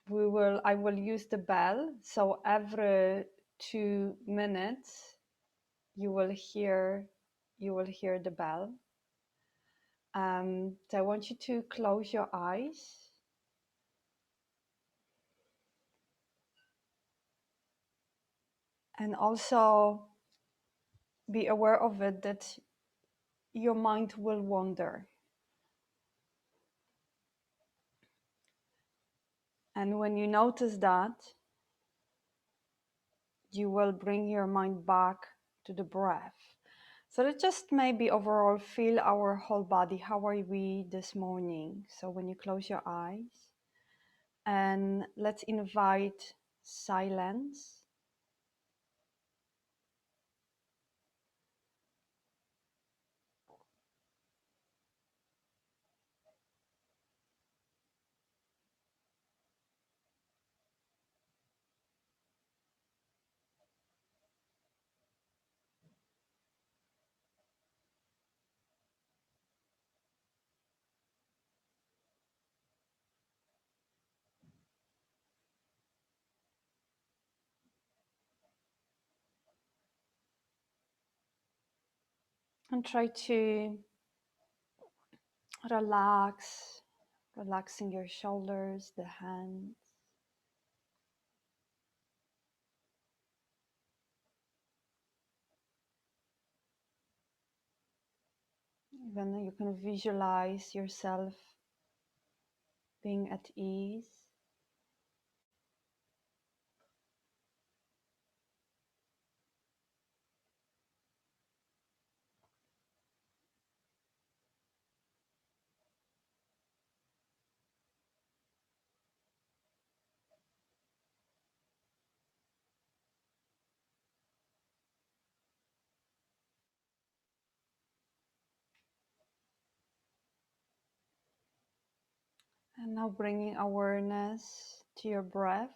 I will use the bell. So every 2 minutes you will hear the bell. So I want you to close your eyes and also be aware of it that your mind will wander. And when you notice that, you will bring your mind back to the breath. So let's just maybe overall feel our whole body. How are we this morning? So when you close your eyes, and let's invite silence. And try to relax, relaxing your shoulders, the hands. Even you can visualize yourself being at ease. And now bringing awareness to your breath.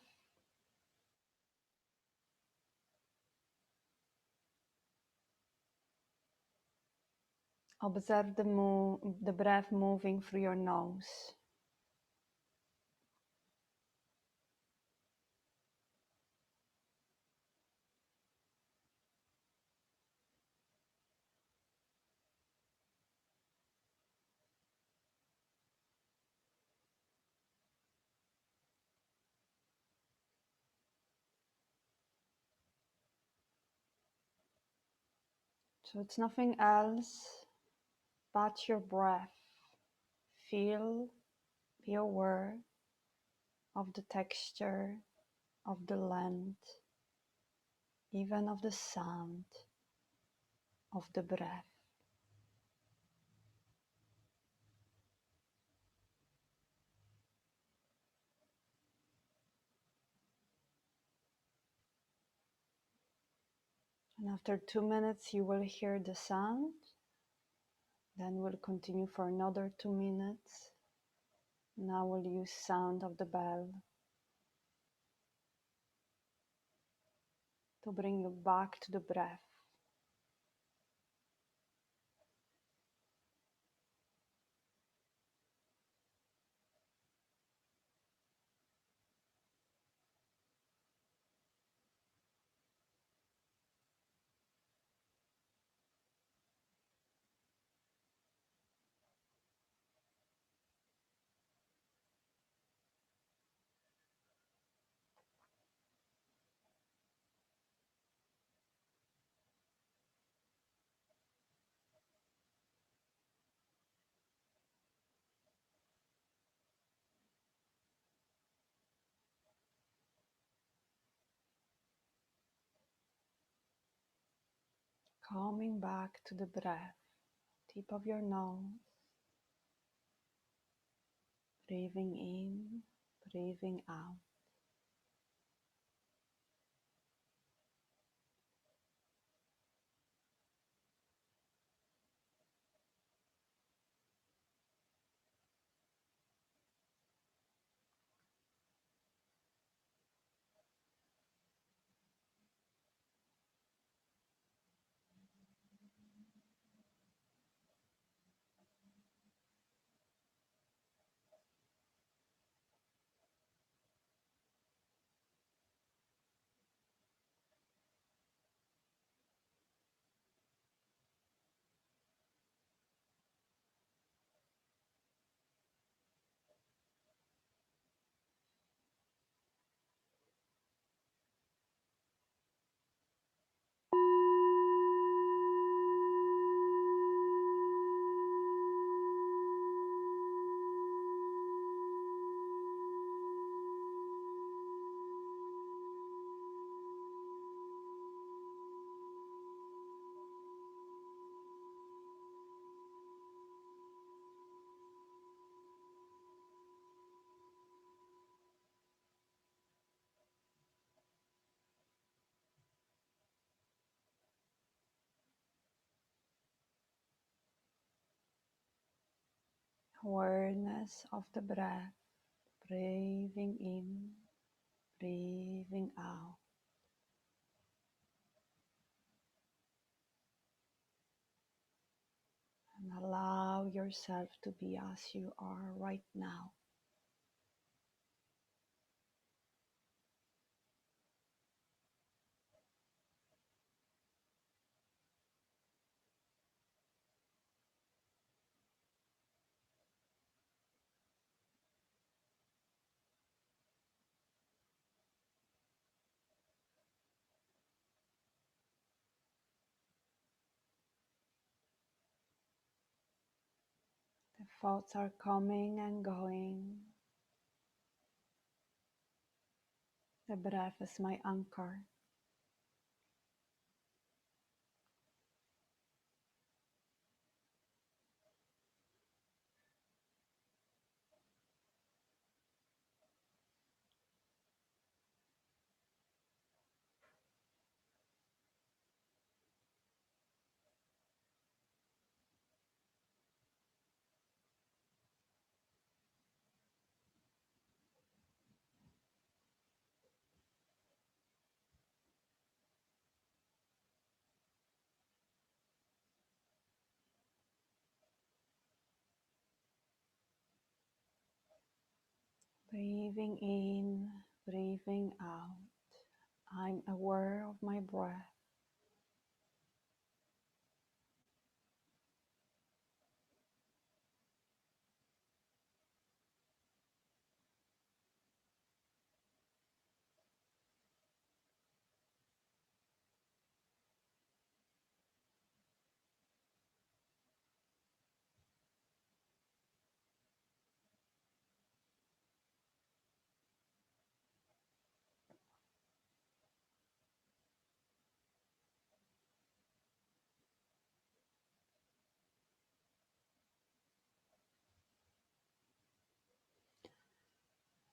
Observe the breath moving through your nose. So it's nothing else but your breath. Feel, be aware of the texture, of the length, even of the sound of the breath. And after 2 minutes, you will hear the sound. Then we'll continue for another 2 minutes. Now we'll use sound of the bell to bring you back to the breath. Coming back to the breath, tip of your nose, breathing in, breathing out. Awareness of the breath, breathing in, breathing out. And allow yourself to be as you are right now. The thoughts are coming and going. The breath is my anchor. Breathing in, breathing out. I'm aware of my breath.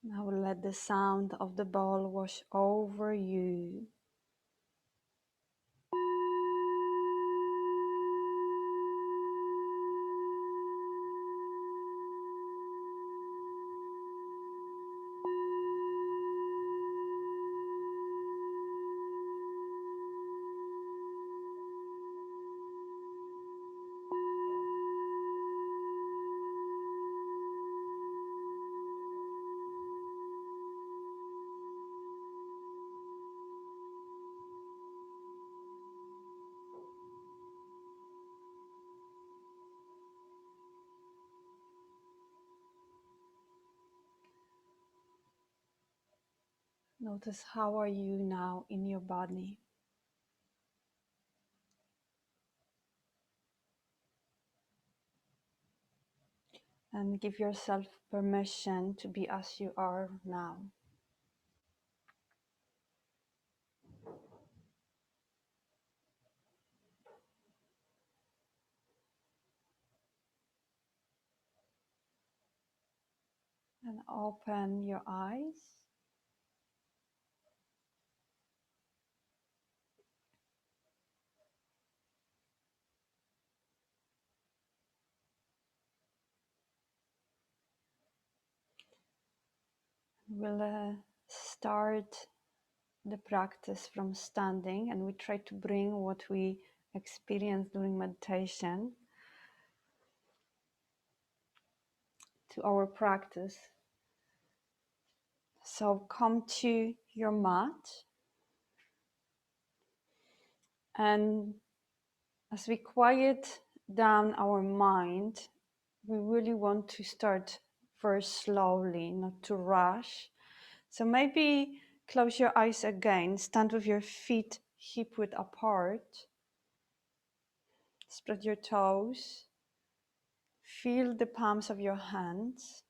Now let the sound of the ball wash over you. Notice how are you now in your body. And give yourself permission to be as you are now. And open your eyes. We'll start the practice from standing, and we try to bring what we experience during meditation to our practice. So come to your mat, and as we quiet down our mind, we really want to start very slowly, not to rush. So maybe close your eyes again, stand with your feet hip width apart, spread your toes, feel the palms of your hands.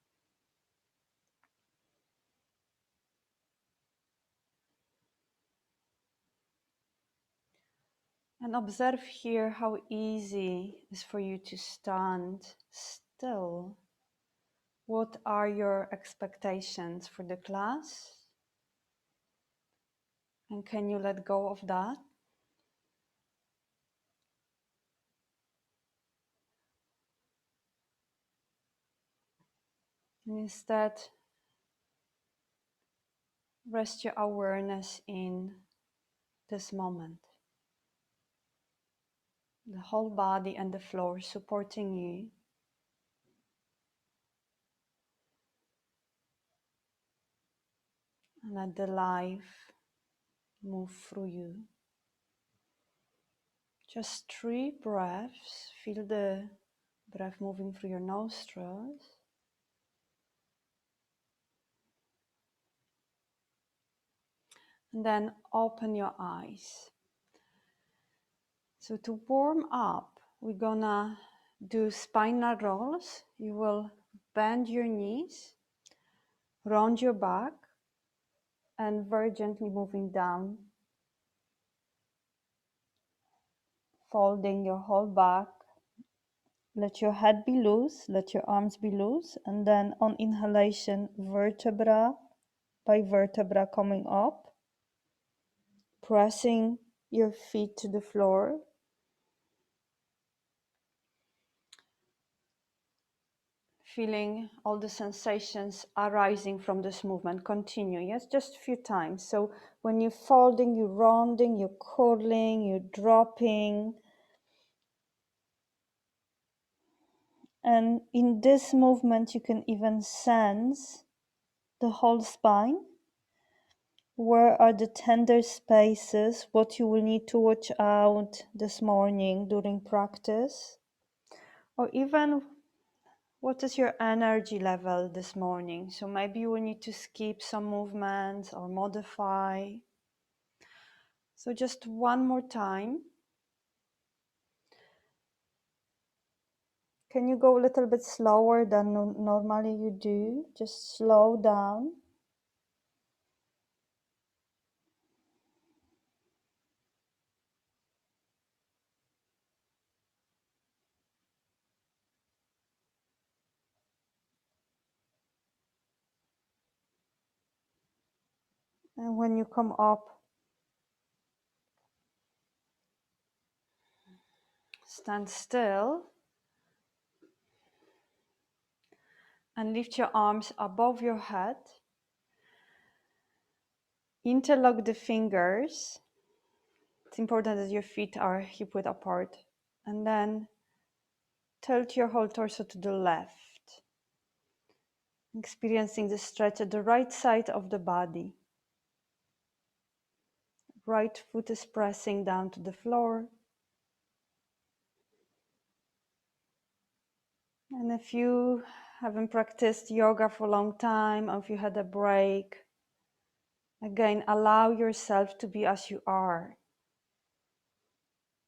And observe here how easy it is for you to stand still. What are your expectations for the class? And can you let go of that? And instead, rest your awareness in this moment. The whole body and the floor supporting you. And let the life move through you. Just 3 breaths. Feel the breath moving through your nostrils. And then open your eyes. So to warm up, we're gonna do spinal rolls. You will bend your knees, round your back, and very gently moving down, folding your whole back. Let your head be loose, let your arms be loose, and then on inhalation, vertebra by vertebra coming up, pressing your feet to the floor. Feeling all the sensations arising from this movement. Continue, yes, just a few times. So when you're folding, you're rounding, you're curling, you're dropping. And in this movement, you can even sense the whole spine. Where are the tender spaces? What you will need to watch out this morning during practice? Or even what is your energy level this morning? So maybe you will need to skip some movements or modify. So just one more time. Can you go a little bit slower than normally you do? Just slow down. And when you come up, stand still and lift your arms above your head. Interlock the fingers. It's important that your feet are hip width apart. And then tilt your whole torso to the left, experiencing the stretch at the right side of the body. Right foot is pressing down to the floor. And if you haven't practiced yoga for a long time, or if you had a break, again, allow yourself to be as you are.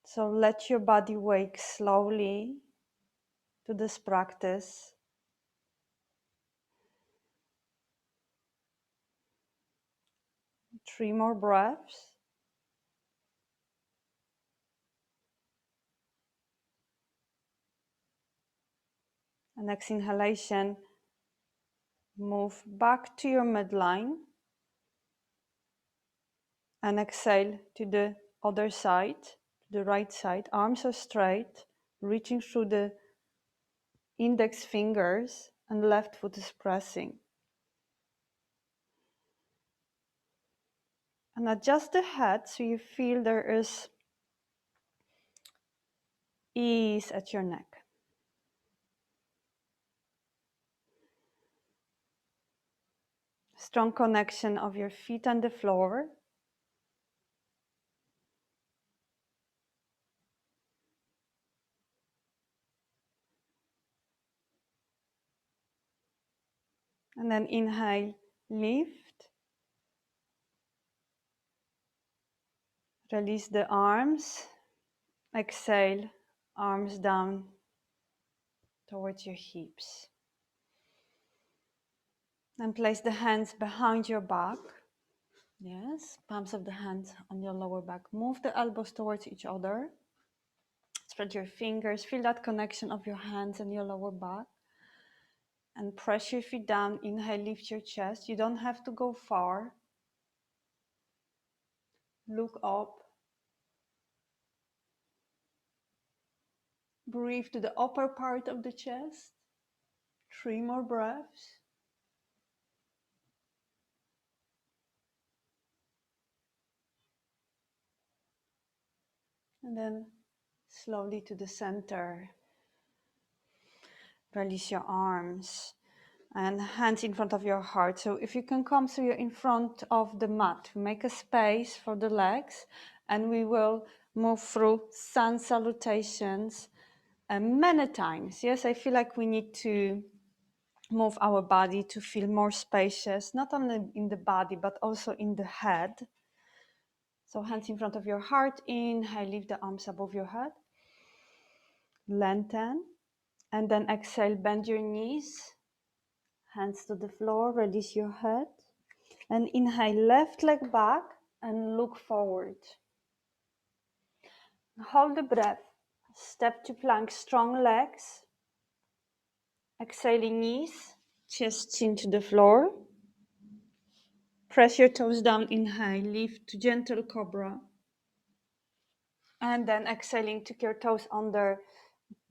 So let your body wake slowly to this practice. Three more breaths. And next inhalation, move back to your midline. And exhale to the other side, to the right side. Arms are straight, reaching through the index fingers, and left foot is pressing. And adjust the head so you feel there is ease at your neck. Strong connection of your feet and the floor. And then inhale, lift. Release the arms. Exhale, arms down towards your hips. And place the hands behind your back. Yes, palms of the hands on your lower back. Move the elbows towards each other. Spread your fingers. Feel that connection of your hands and your lower back. And press your feet down. Inhale, lift your chest. You don't have to go far. Look up. Breathe to the upper part of the chest. 3 more breaths. And then slowly to the center. Release your arms and hands in front of your heart. So if you can come, so you're in front of the mat, make a space for the legs, and we will move through sun salutations many times. Yes, I feel like we need to move our body to feel more spacious, not only in the body, but also in the head. So hands in front of your heart, inhale, lift the arms above your head, lengthen, and then exhale, bend your knees, hands to the floor, release your head, and inhale, left leg back and look forward. Hold the breath, step to plank, strong legs, exhaling knees, chest chin to the floor, press your toes down, inhale, lift to gentle cobra, and then exhaling, tuck your toes under,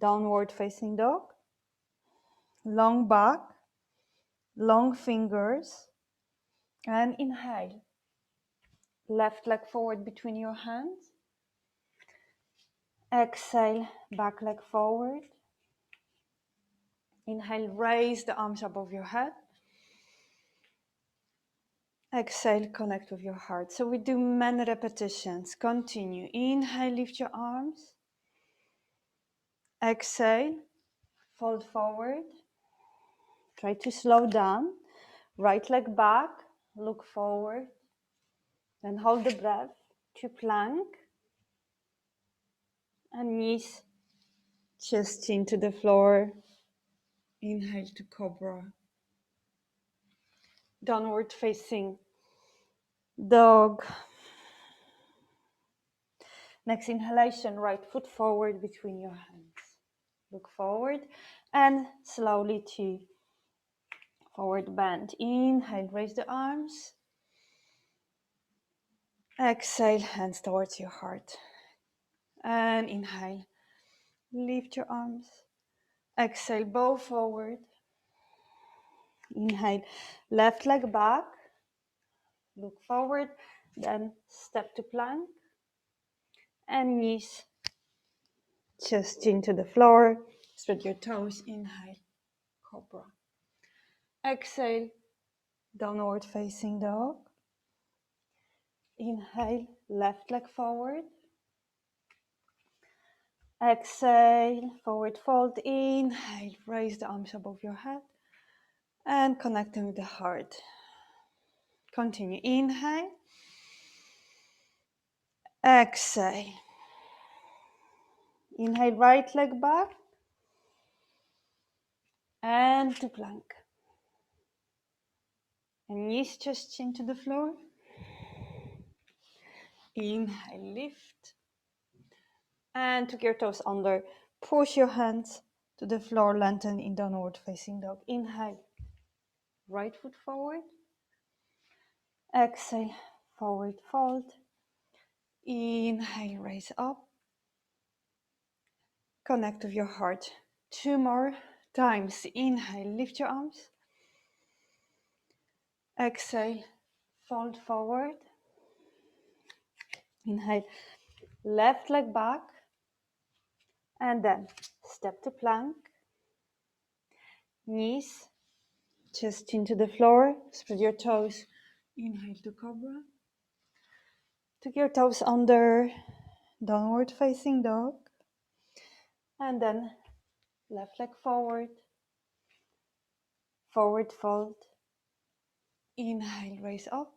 downward facing dog, long back, long fingers, and inhale, left leg forward between your hands, exhale, back leg forward, inhale, raise the arms above your head, exhale, connect with your heart. So we do many repetitions. Continue, inhale, lift your arms, exhale, fold forward, try to slow down, right leg back, look forward, then hold the breath to plank, and knees, chest into the floor, inhale to cobra, downward facing dog. Next inhalation, right foot forward between your hands, look forward, and slowly to forward bend. Inhale, raise the arms, exhale, hands towards your heart, and inhale, lift your arms, exhale, bow forward, inhale, left leg back, look forward, then step to plank, and knees, chest into the floor, spread your toes, inhale, cobra, exhale, downward facing dog, inhale, left leg forward, exhale, forward fold, inhale, raise the arms above your head, and connecting with the heart. Continue, inhale, exhale, inhale, right leg back, and to plank, and knees just into the floor, inhale, lift, and tuck your toes under, push your hands to the floor, lengthen in downward facing dog, inhale, right foot forward, exhale, forward fold, inhale, raise up, connect with your heart. 2 more times, inhale, lift your arms, exhale, fold forward, inhale, left leg back, and then step to plank, knees, chest into the floor, spread your toes, inhale to cobra, tuck your toes under, downward facing dog, and then left leg forward, forward fold, inhale, raise up,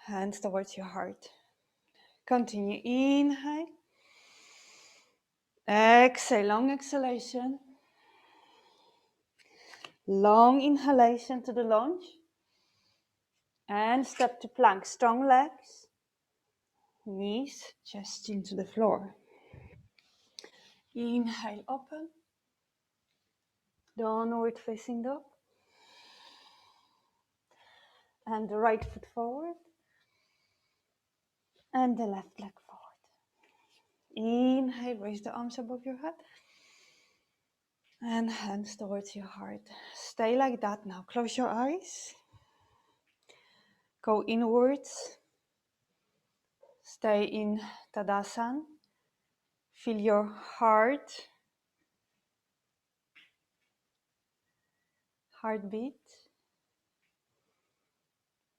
hands towards your heart. Continue, inhale, exhale, long exhalation, long inhalation to the lunge, and step to plank, strong legs, knees, chest into the floor. Inhale, open, downward facing dog, and the right foot forward, and the left leg forward. Inhale, raise the arms above your head, and hands towards your heart. Stay like that now. Close your eyes, go inwards, stay in Tadasana. Feel your heartbeat.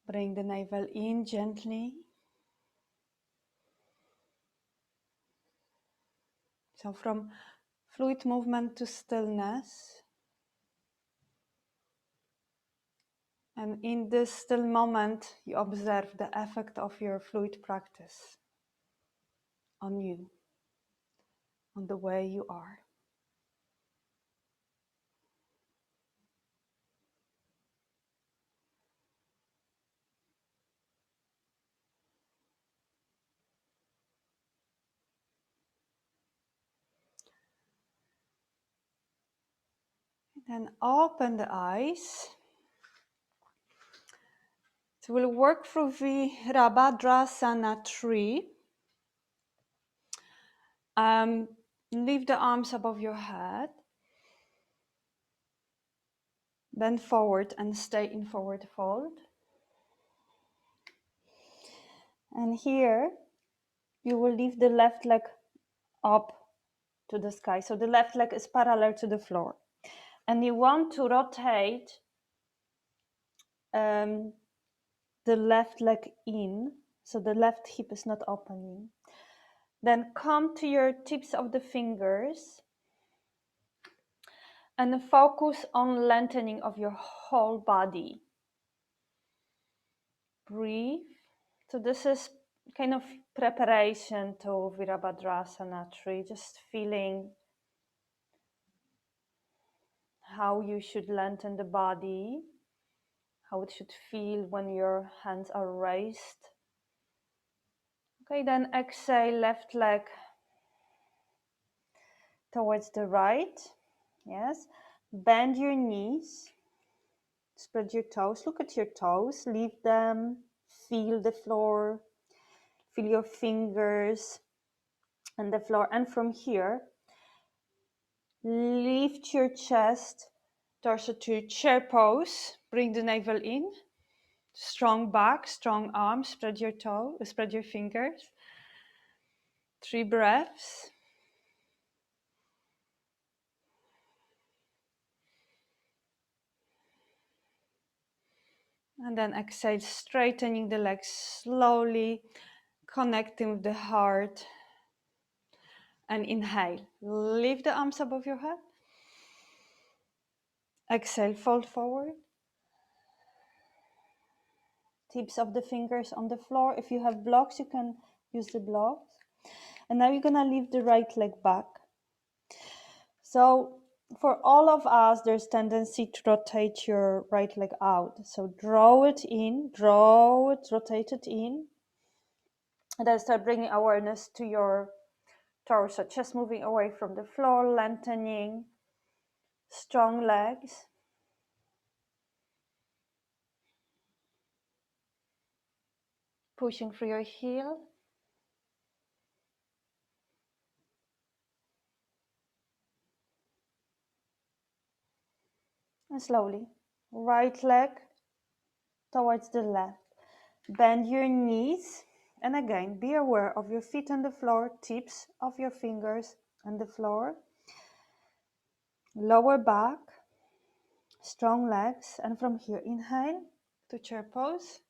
Bring the navel in gently. So from fluid movement to stillness. And in this still moment, you observe the effect of your fluid practice on you, on the way you are. Then open the eyes. So we'll work through Virabhadrasana 3. Leave the arms above your head. Bend forward and stay in forward fold. And here, you will leave the left leg up to the sky. So the left leg is parallel to the floor. And you want to rotate the left leg in, so the left hip is not opening. Then come to your tips of the fingers and focus on lengthening of your whole body. Breathe. So this is kind of preparation to Virabhadrasana 3, just feeling how you should lengthen the body, how it should feel when your hands are raised. Okay, then exhale, left leg towards the right. Yes. Bend your knees. Spread your toes. Look at your toes. Leave them. Feel the floor. Feel your fingers and the floor. And from here, lift your chest, torso to chair pose. Bring the navel in. Strong back, strong arms. Spread your toe. Spread your fingers. 3 breaths. And then exhale, straightening the legs slowly, connecting with the heart. And inhale, lift the arms above your head. Exhale, fold forward. Tips of the fingers on the floor. If you have blocks, you can use the blocks. And now you're gonna lift the right leg back. So for all of us, there's tendency to rotate your right leg out. So draw it in, rotate it in. And then start bringing awareness to your torso, chest moving away from the floor, lengthening, strong legs. Pushing through your heel. And slowly, right leg towards the left. Bend your knees. And again, be aware of your feet on the floor, tips of your fingers on the floor. Lower back, strong legs. And from here, inhale to chair pose.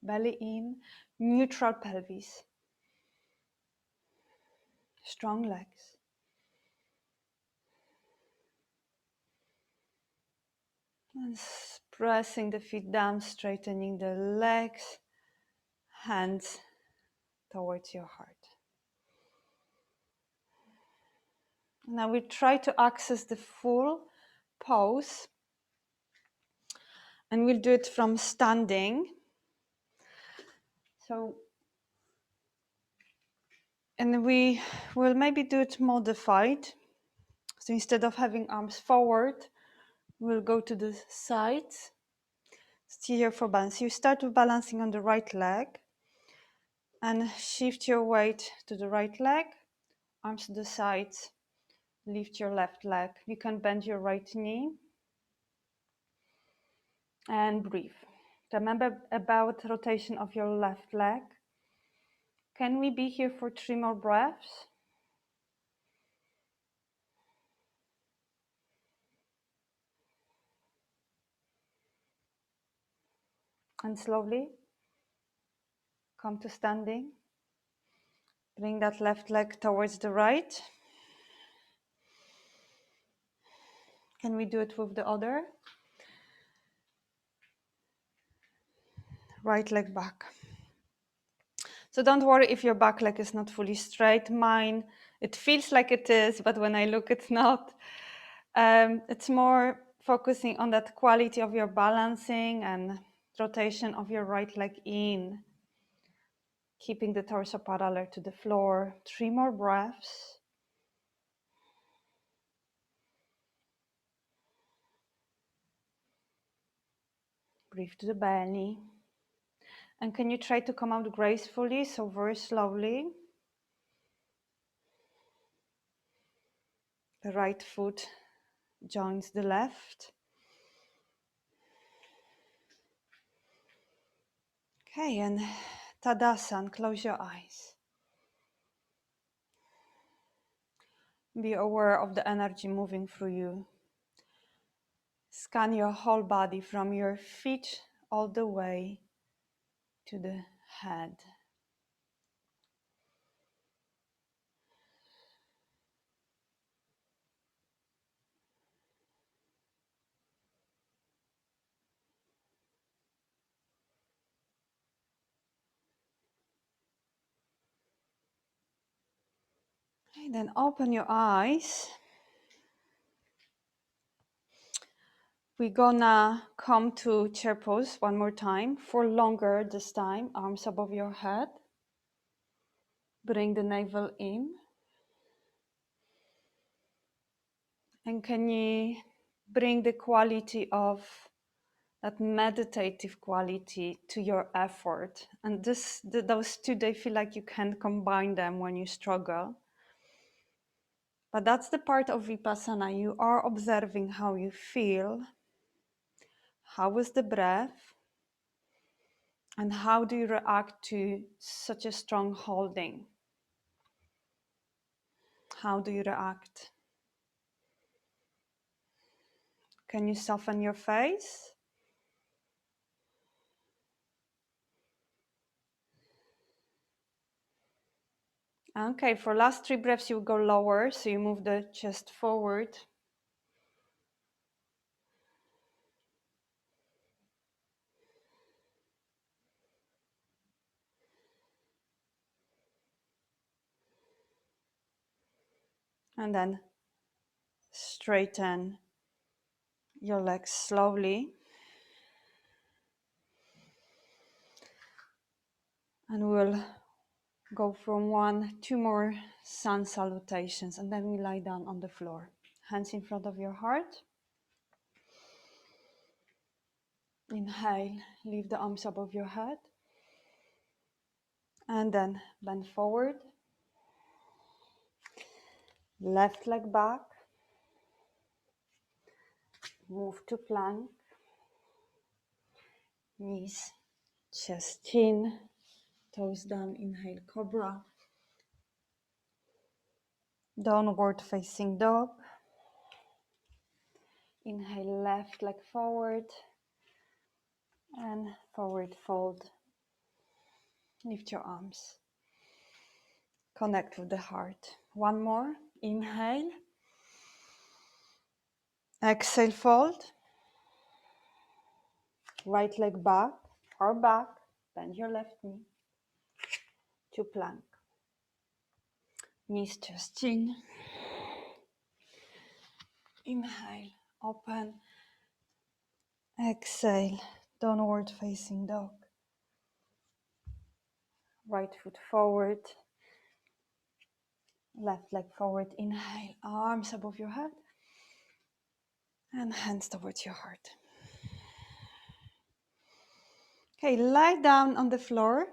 Belly in, neutral pelvis. Strong legs. And pressing the feet down, straightening the legs, hands towards your heart. Now we try to access the full pose, and we'll do it from standing. So, and we will maybe do it modified. So instead of having arms forward, we'll go to the sides. Stay here for balance. You start with balancing on the right leg and shift your weight to the right leg, arms to the sides, lift your left leg. You can bend your right knee and breathe. Remember about rotation of your left leg. Can we be here for 3 more breaths? And slowly come to standing. Bring that left leg towards the right. Can we do it with the other? Right leg back. So don't worry if your back leg is not fully straight. Mine, it feels like it is, but when I look, it's not. It's more focusing on that quality of your balancing and rotation of your right leg in, keeping the torso parallel to the floor. 3 more breaths. Breathe to the belly. And can you try to come out gracefully, so very slowly. The right foot joins the left. Okay, and Tadasana, close your eyes. Be aware of the energy moving through you. Scan your whole body from your feet all the way to the head. Okay, then open your eyes. We're gonna come to chair pose one more time, for longer this time, arms above your head. Bring the navel in. And can you bring the quality of that meditative quality to your effort? And those two, they feel like you can't combine them when you struggle. But that's the part of Vipassana. You are observing how you feel, how is the breath, and how do you react to such a strong holding? How do you react? Can you soften your face? Okay, for last 3 breaths, you go lower, so you move the chest forward. And then straighten your legs slowly. And we'll go from 1, 2 more sun salutations, and then we lie down on the floor. Hands in front of your heart. Inhale, leave the arms above your head. And then bend forward. Left leg back. Move to plank. Knees, chest, chin. Toes down, inhale, cobra. Downward facing dog. Inhale, left leg forward. And forward fold. Lift your arms. Connect with the heart. One more. Inhale. Exhale, fold. Right leg back, far back. Bend your left knee. To plank. Knees, chest, chin. Inhale, open. Exhale, downward facing dog. Right foot forward. Left leg forward. Inhale, arms above your head. And hands towards your heart. Okay, lie down on the floor.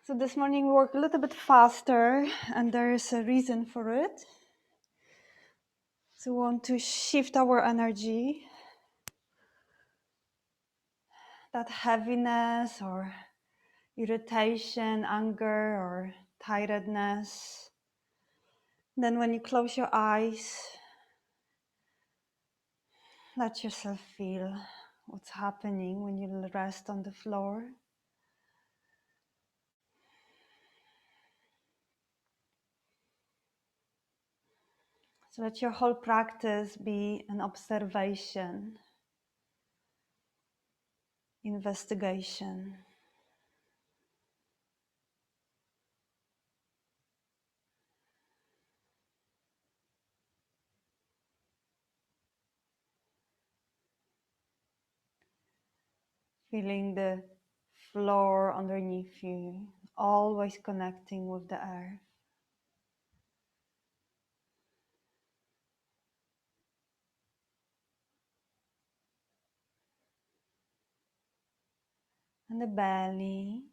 So this morning we work a little bit faster, and there is a reason for it. So we want to shift our energy that heaviness or irritation, anger, or tiredness. Then when you close your eyes, let yourself feel what's happening when you rest on the floor. So let your whole practice be an observation, investigation. Feeling the floor underneath you, always connecting with the earth. And the belly.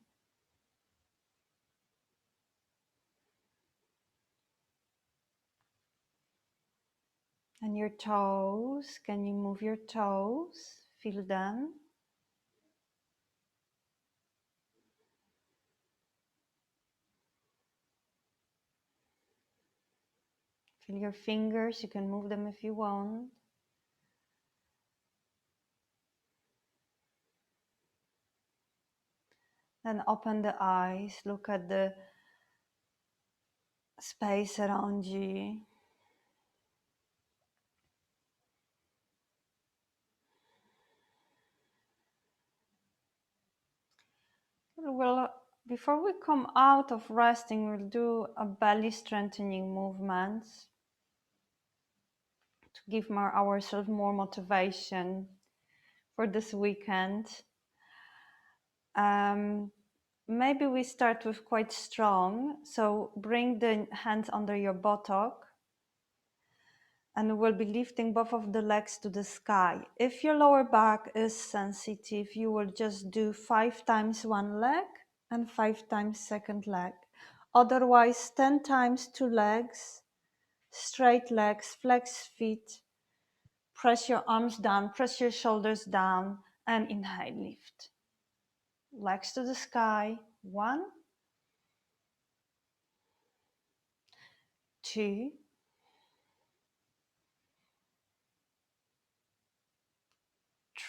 And your toes. Can you move your toes? Feel them. Feel your fingers. You can move them if you want. Then open the eyes. Look at the space around you. Well, before we come out of resting, we'll do a belly strengthening movements to give ourselves more motivation for this weekend. Maybe we start with quite strong. So bring the hands under your buttock and we'll be lifting both of the legs to the sky. If your lower back is sensitive, you will just do 5 times one leg and 5 times second leg. Otherwise, 10 times 2 legs, straight legs, flex feet, press your arms down, press your shoulders down, and inhale, lift. Legs to the sky. 1, 2,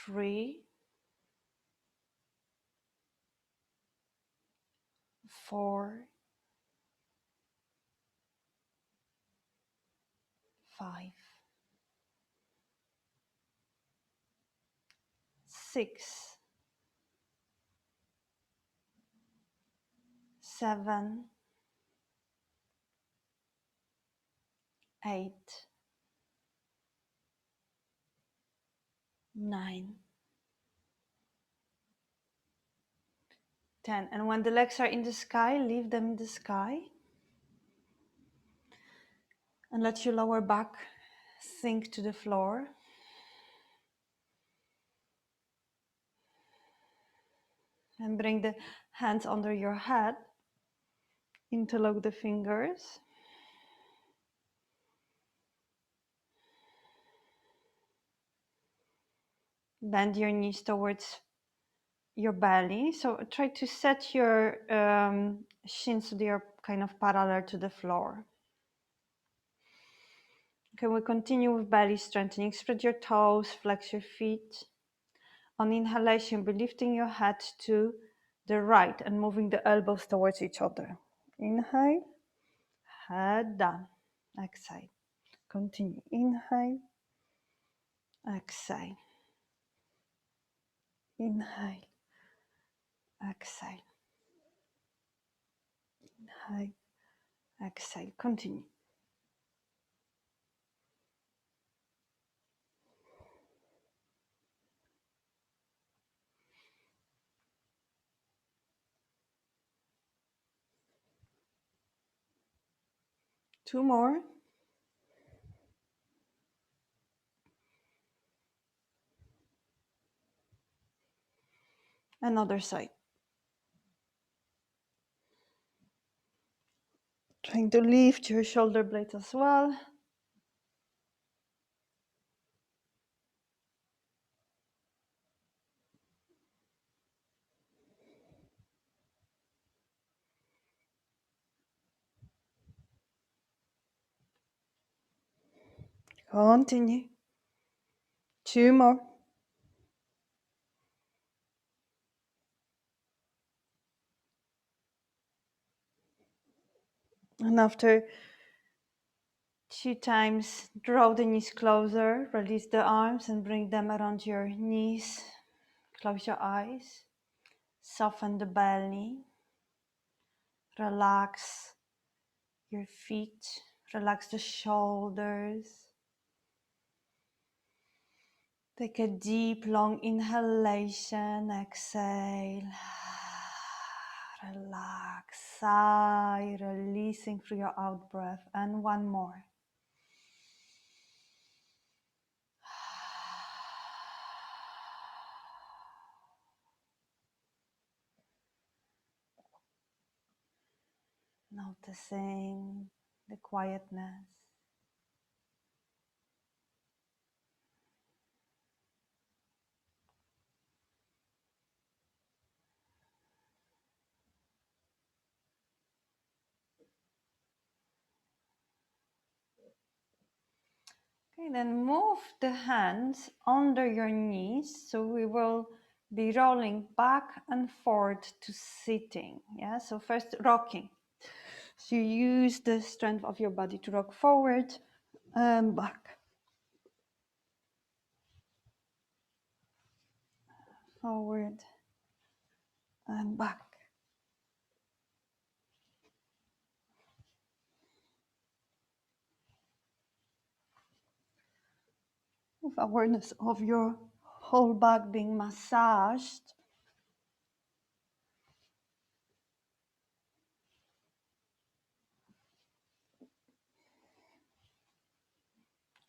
3, 4, 5, 6, 7, 8, 9, 10. And when the legs are in the sky, leave them in the sky. And let your lower back sink to the floor. And bring the hands under your head. Interlock the fingers. Bend your knees towards your belly. So try to set your shins so they are kind of parallel to the floor. Okay, we'll continue with belly strengthening. Spread your toes, flex your feet. On inhalation, be lifting your head to the right and moving the elbows towards each other. Inhale, head down. Exhale. Continue. Inhale, exhale. Inhale, exhale. Inhale, exhale. Continue. Two more. Another side. Trying to lift your shoulder blades as well. Continue. 2 more. And after 2 times, draw the knees closer, release the arms and bring them around your knees. Close your eyes, soften the belly, relax your feet, relax the shoulders. Take a deep, long inhalation, exhale. Relax, sigh, releasing through your out breath. And one more. Noticing the quietness. Okay, then move the hands under your knees. So we will be rolling back and forth to sitting. Yeah, so first rocking. So you use the strength of your body to rock forward and back. Forward and back. With awareness of your whole back being massaged.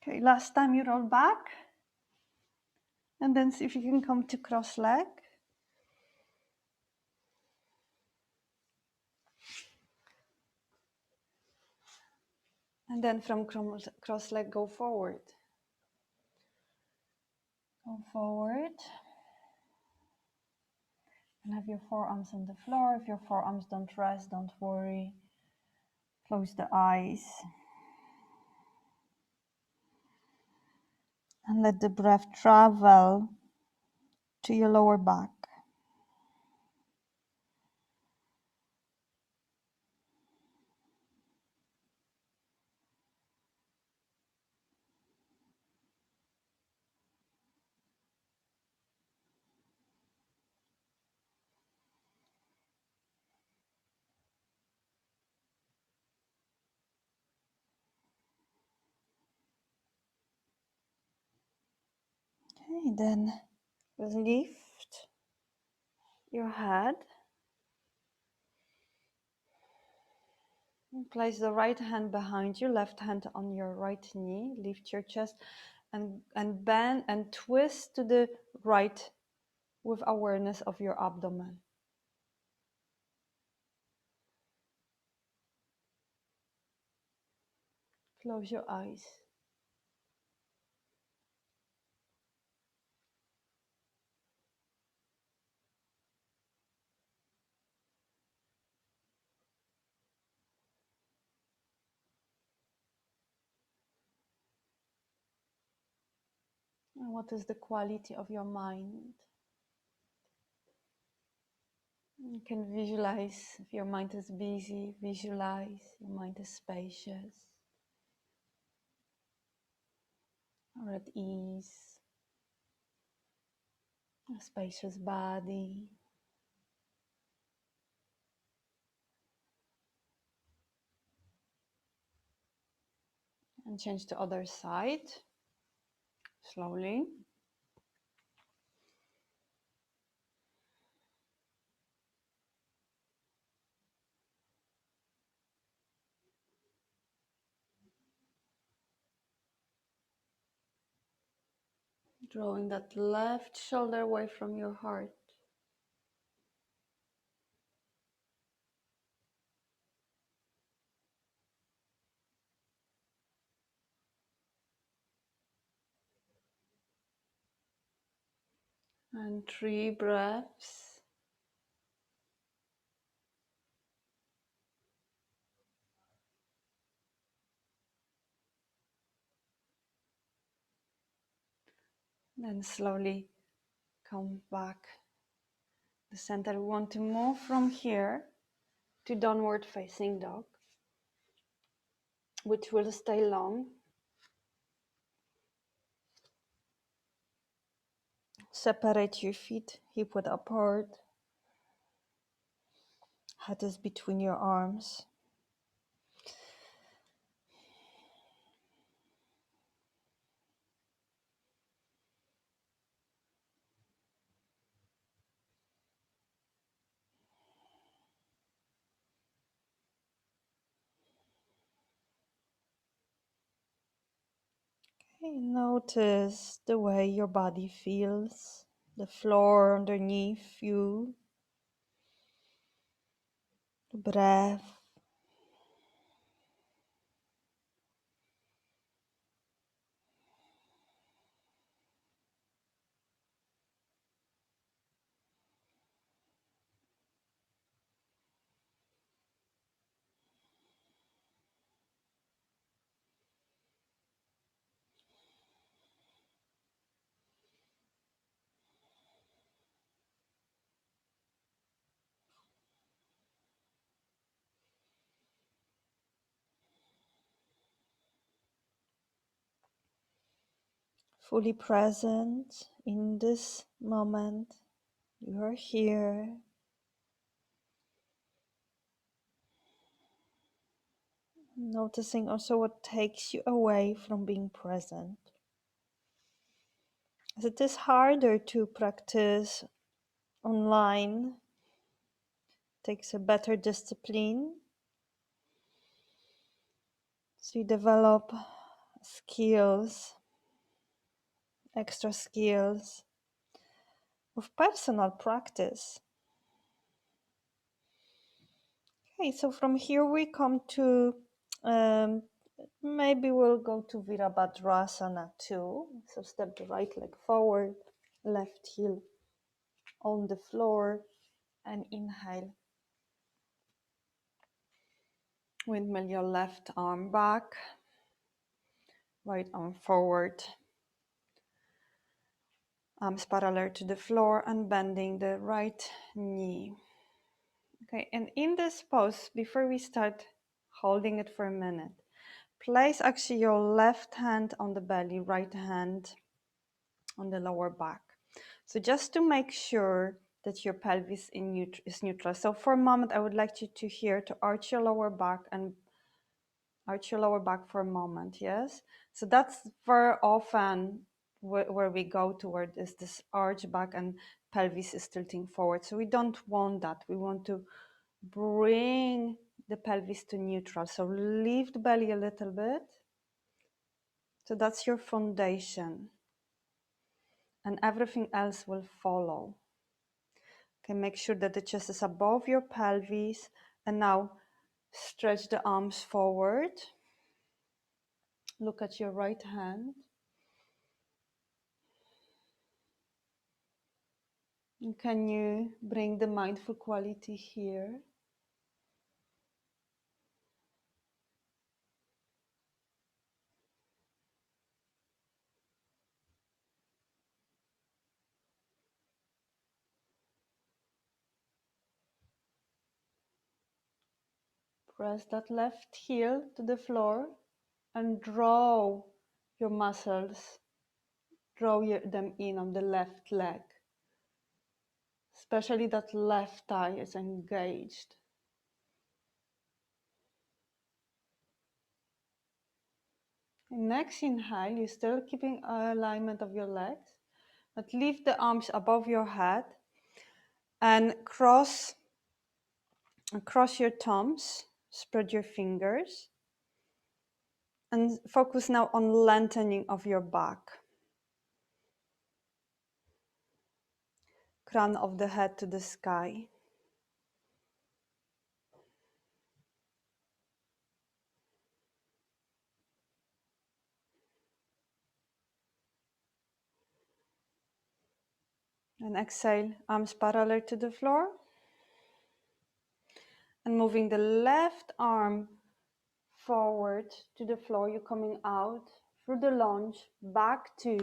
Okay, last time you roll back. And then see if you can come to cross leg. And then from cross leg, go forward. Go forward. And have your forearms on the floor. If your forearms don't rest, don't worry. Close the eyes. And let the breath travel to your lower back. Okay, then lift your head. Place the right hand behind you, left hand on your right knee. Lift your chest and bend and twist to the right with awareness of your abdomen. Close your eyes. And what is the quality of your mind? You can visualize if your mind is busy, visualize your mind is spacious or at ease, a spacious body. And change to other side, slowly. Drawing that left shoulder away from your heart. And 3 breaths. Then slowly come back to the center. We want to move from here to downward facing dog, which will stay long. Separate your feet, hip width apart. Head is between your arms. Okay, notice the way your body feels, the floor underneath you, the breath. Fully present in this moment. You are here. Noticing also what takes you away from being present. As it is harder to practice online, takes a better discipline. So you develop skills, extra skills with personal practice. Okay, so from here we come to maybe we'll go to Virabhadrasana 2. So step the right leg forward, left heel on the floor, and inhale. Windmill your left arm back, right arm forward, arms parallel to the floor and bending the right knee. Okay, and in this pose, before we start holding it for a minute, place actually your left hand on the belly, right hand on the lower back. So just to make sure that your pelvis is neutral. So for a moment, I would like you to here to arch your lower back and arch your lower back for a moment, yes? So that's very often where we go toward is this arch back and pelvis is tilting forward. So we don't want that. We want to bring the pelvis to neutral. So lift the belly a little bit. So that's your foundation. And everything else will follow. Okay, make sure that the chest is above your pelvis. And now stretch the arms forward. Look at your right hand. And can you bring the mindful quality here? Press that left heel to the floor and draw your muscles, them in on the left leg. Especially that left thigh is engaged. And next inhale, you're still keeping alignment of your legs, but lift the arms above your head and cross your thumbs, spread your fingers, and focus now on lengthening of your back. Crown of the head to the sky. And exhale, arms parallel to the floor. And moving the left arm forward to the floor, you're coming out through the lunge, back to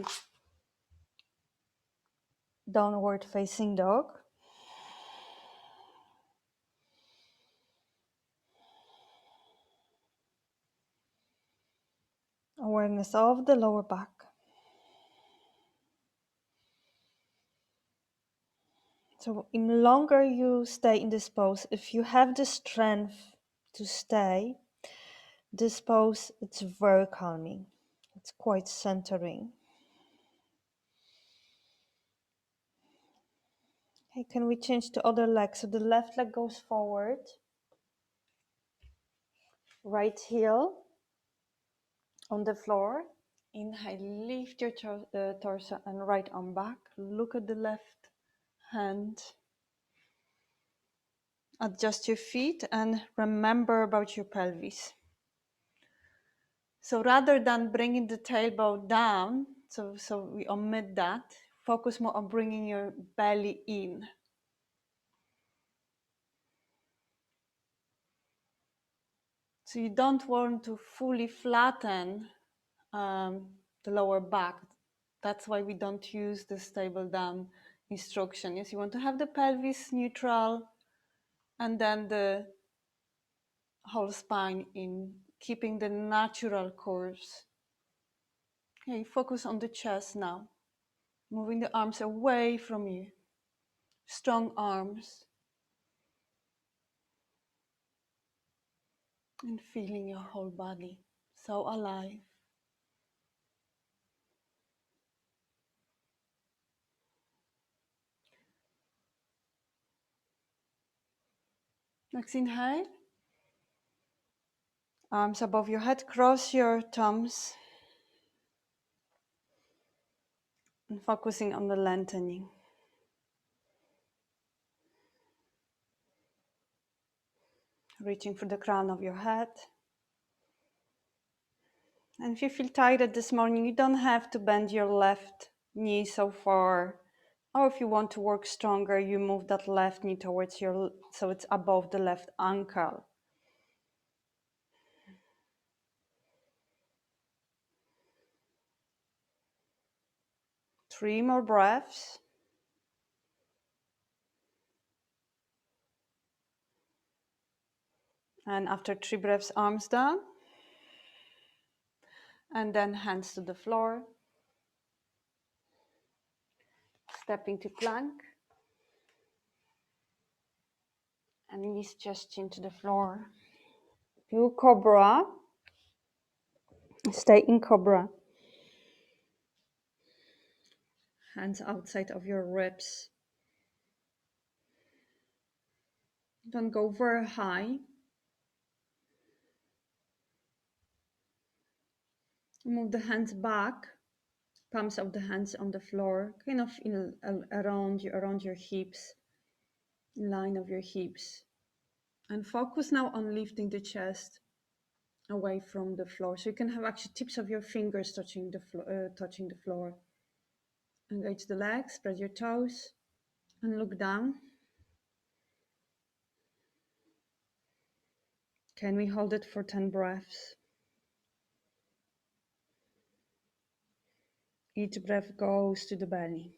Downward facing dog. Awareness of the lower back. So in longer you stay in this pose, if you have the strength to stay, this pose, it's very calming. It's quite centering. Okay, can we change the other leg? So the left leg goes forward, right heel on the floor. Inhale, lift your torso and right arm back. Look at the left hand. Adjust your feet and remember about your pelvis. So rather than bringing the tailbone down, so we omit that, focus more on bringing your belly in. So you don't want to fully flatten the lower back. That's why we don't use the stable down instruction. Yes, you want to have the pelvis neutral and then the whole spine in, keeping the natural curves. Okay, focus on the chest now. Moving the arms away from you. Strong arms. And feeling your whole body so alive. Next inhale. Arms above your head, cross your thumbs. And focusing on the lengthening. Reaching for the crown of your head. And if you feel tired this morning, you don't have to bend your left knee so far. Or if you want to work stronger, you move that left knee towards your, so it's above the left ankle. Three more breaths. And after 3 breaths, arms down. And then hands to the floor. Stepping to plank. And knees just into the floor. Do cobra. Stay in cobra. Hands outside of your ribs. Don't go very high. Move the hands back. Palms of the hands on the floor, kind of around your hips, in line of your hips. And focus now on lifting the chest away from the floor. So you can have actually tips of your fingers touching the floor. Engage the legs, spread your toes, and look down. Can we hold it for 10 breaths? Each breath goes to the belly.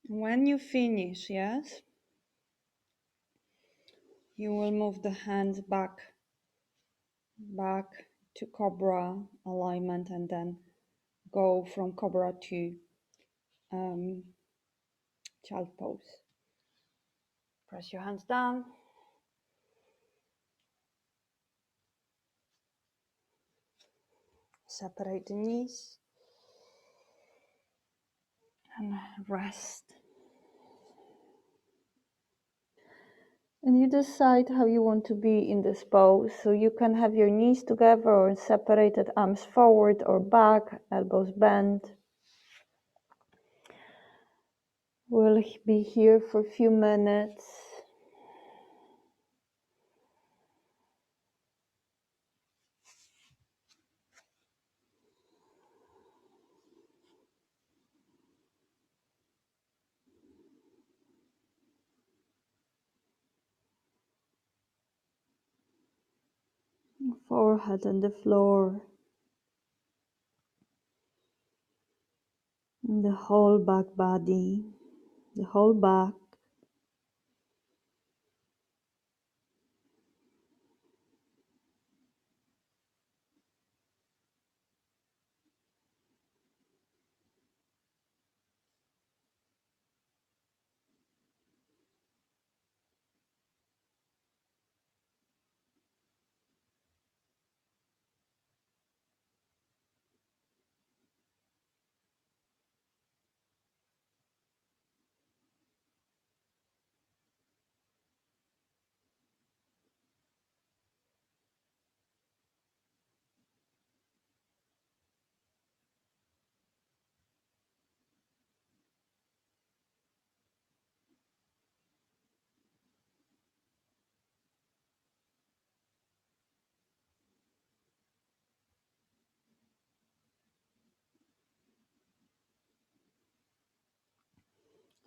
When you finish, yes, you will move the hands back to cobra alignment, and then go from cobra to child pose. Press your hands down. Separate the knees and rest. And you decide how you want to be in this pose. So you can have your knees together or separated, arms forward or back, elbows bent. We'll be here for a few minutes. Forehead and the floor, and the whole back body, the whole back.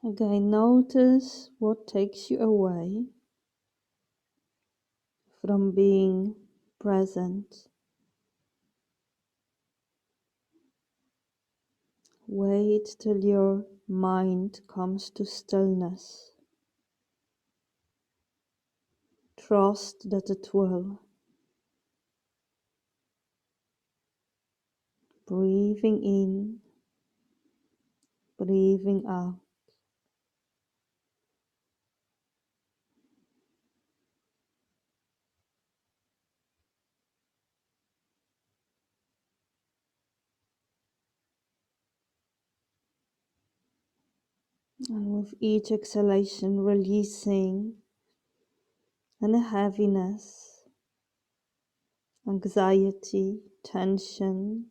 Again, notice what takes you away from being present. Wait till your mind comes to stillness. Trust that it will. Breathing in, breathing out. And with each exhalation, releasing any heaviness, anxiety, tension,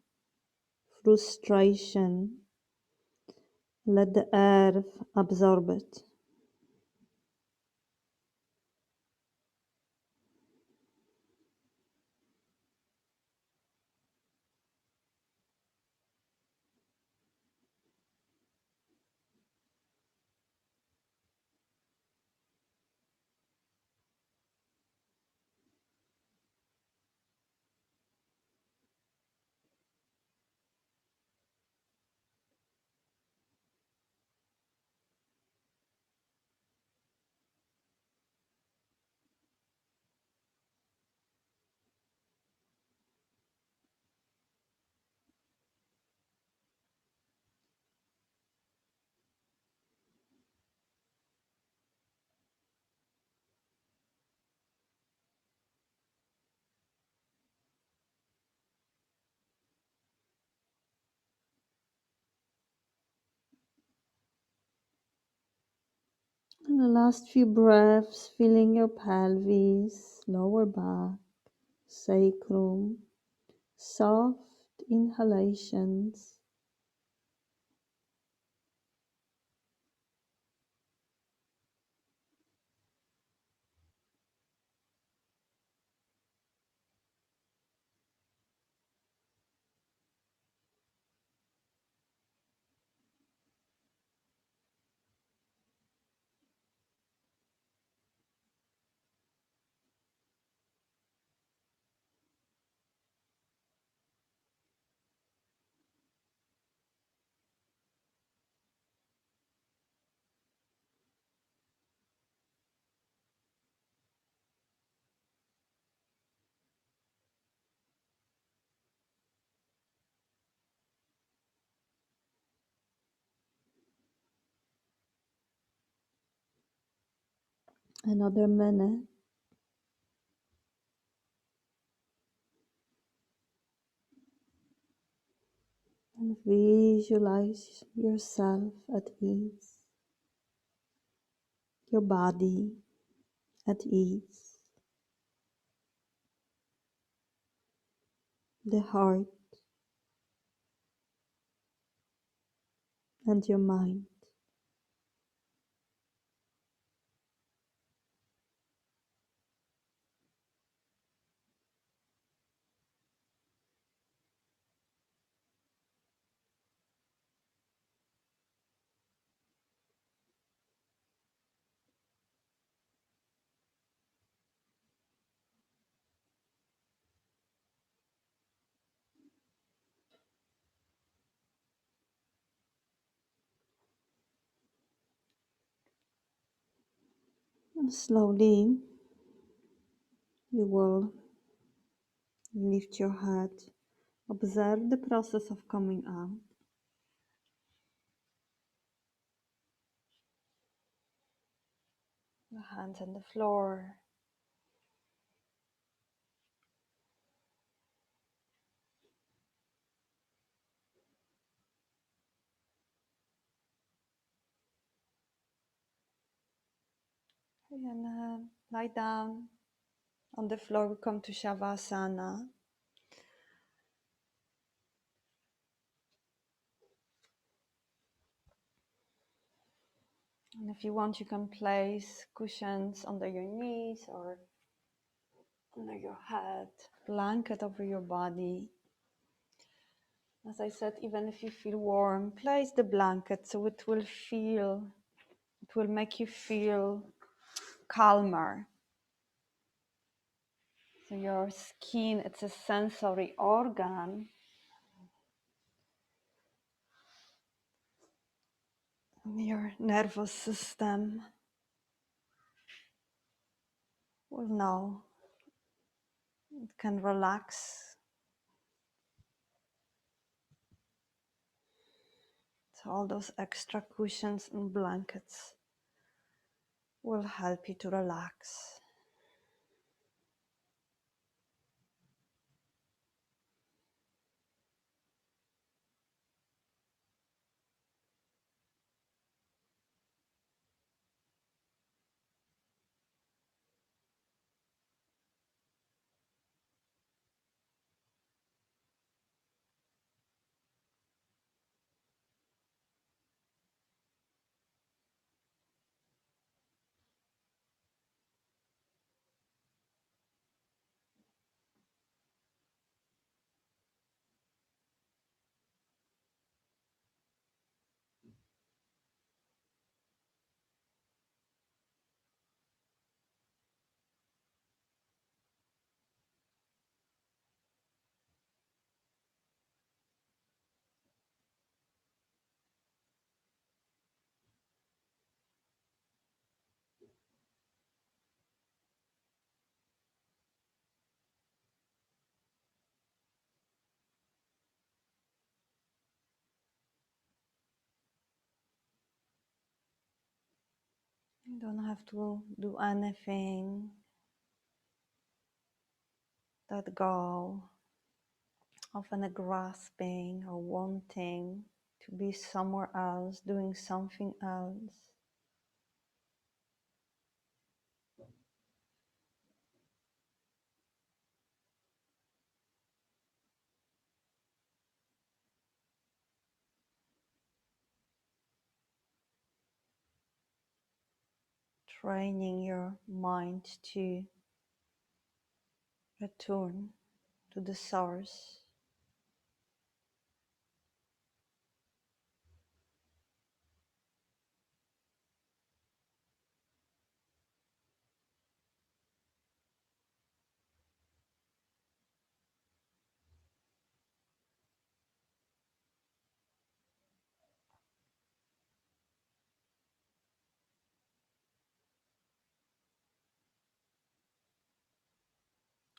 frustration. Let the earth absorb it. And the last few breaths, feeling your pelvis, lower back, sacrum, soft inhalations. Another minute. And visualize yourself at ease, your body at ease, the heart and your mind. And slowly you will lift your head. Observe the process of coming out. The hands on the floor. And lie down on the floor. We come to Shavasana. And if you want, you can place cushions under your knees or under your head, blanket over your body. As I said, even if you feel warm, place the blanket so it will make you feel calmer. So your skin, it's a sensory organ. And your nervous system will know it can relax. So all those extra cushions and blankets will help you to relax. You don't have to do anything. Let go of any grasping or wanting to be somewhere else, doing something else. Training your mind to return to the source.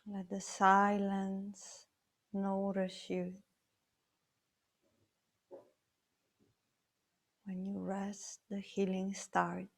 Let the silence nourish you. When you rest, the healing starts.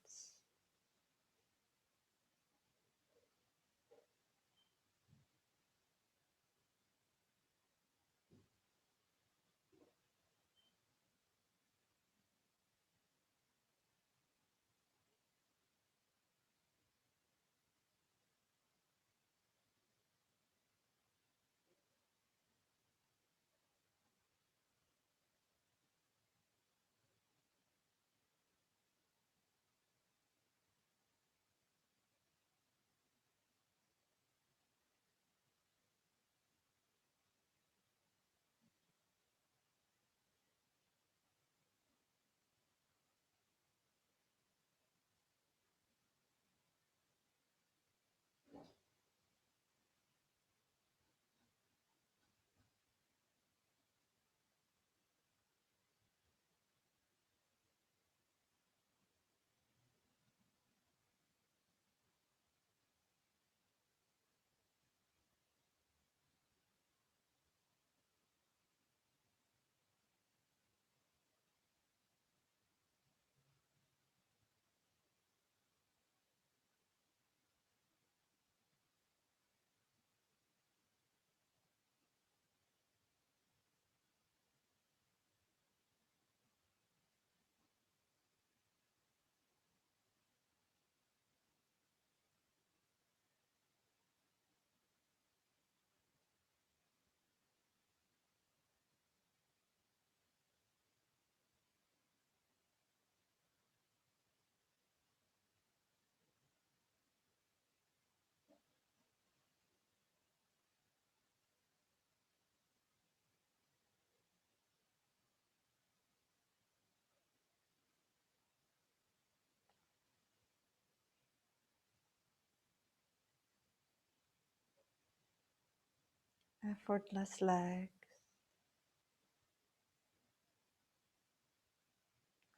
effortless legs,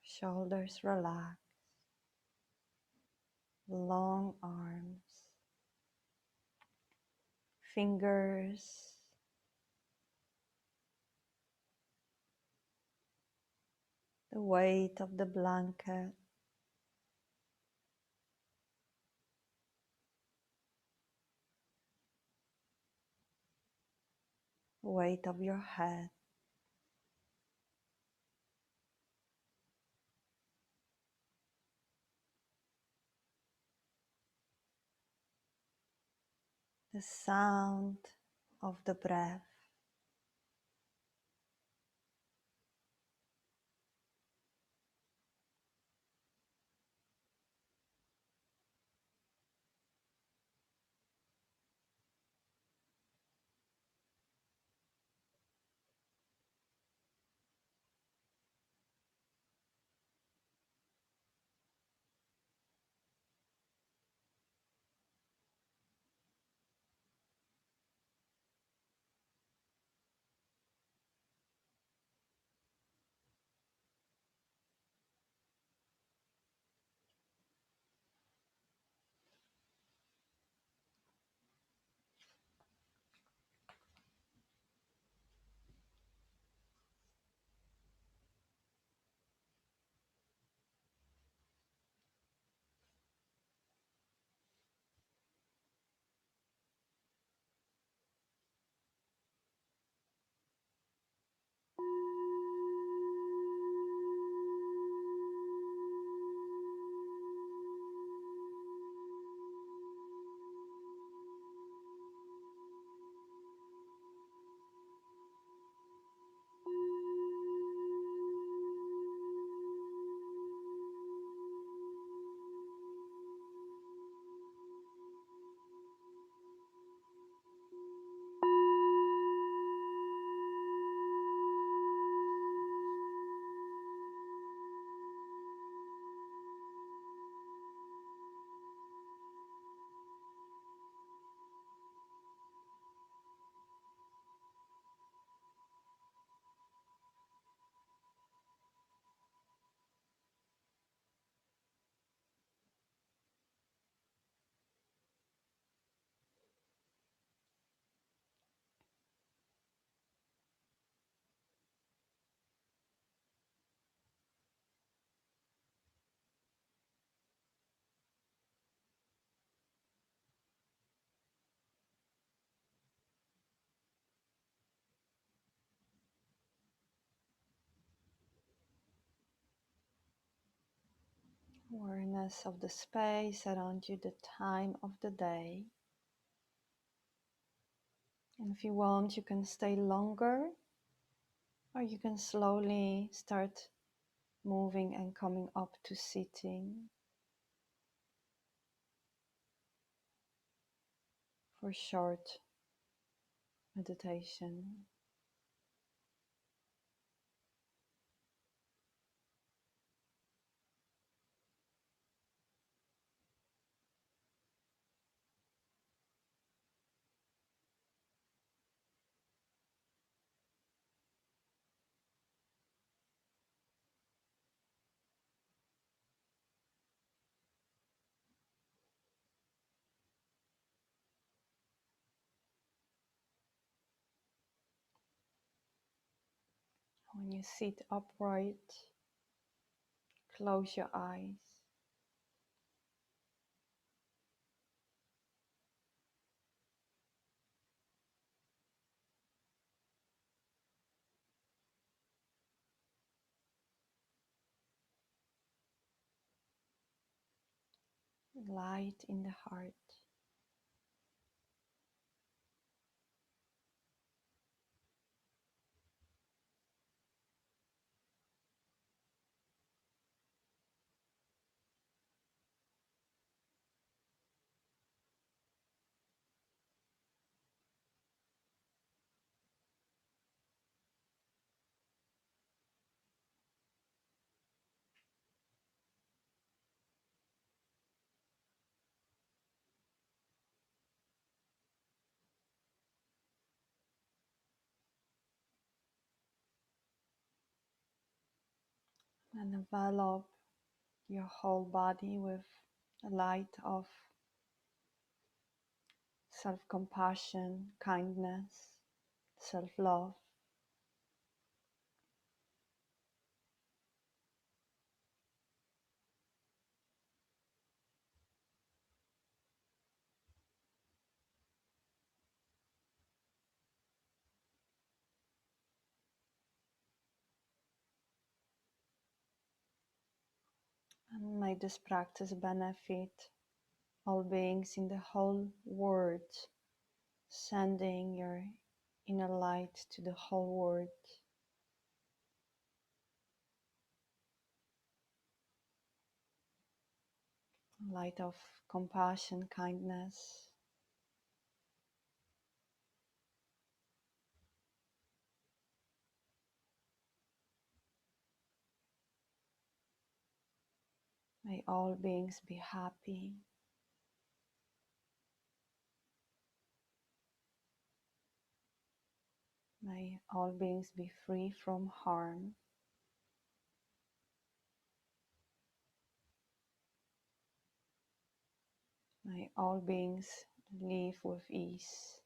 shoulders relaxed, long arms, fingers, the weight of the blanket, weight of your head, the sound of the breath. Awareness of the space around you, the time of the day. And if you want, you can stay longer, or you can slowly start moving and coming up to sitting for short meditation. When you sit upright, close your eyes. Light in the heart. and envelop your whole body with a light of self-compassion, kindness, self-love. And may this practice benefit all beings in the whole world, sending your inner light to the whole world. Light of compassion, kindness. May all beings be happy. May all beings be free from harm. May all beings live with ease.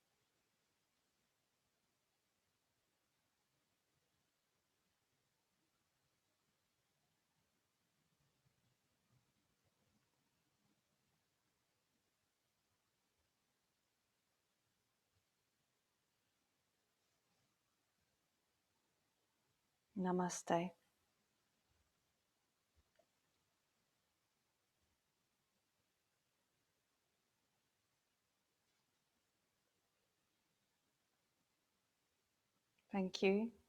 Namaste. Thank you.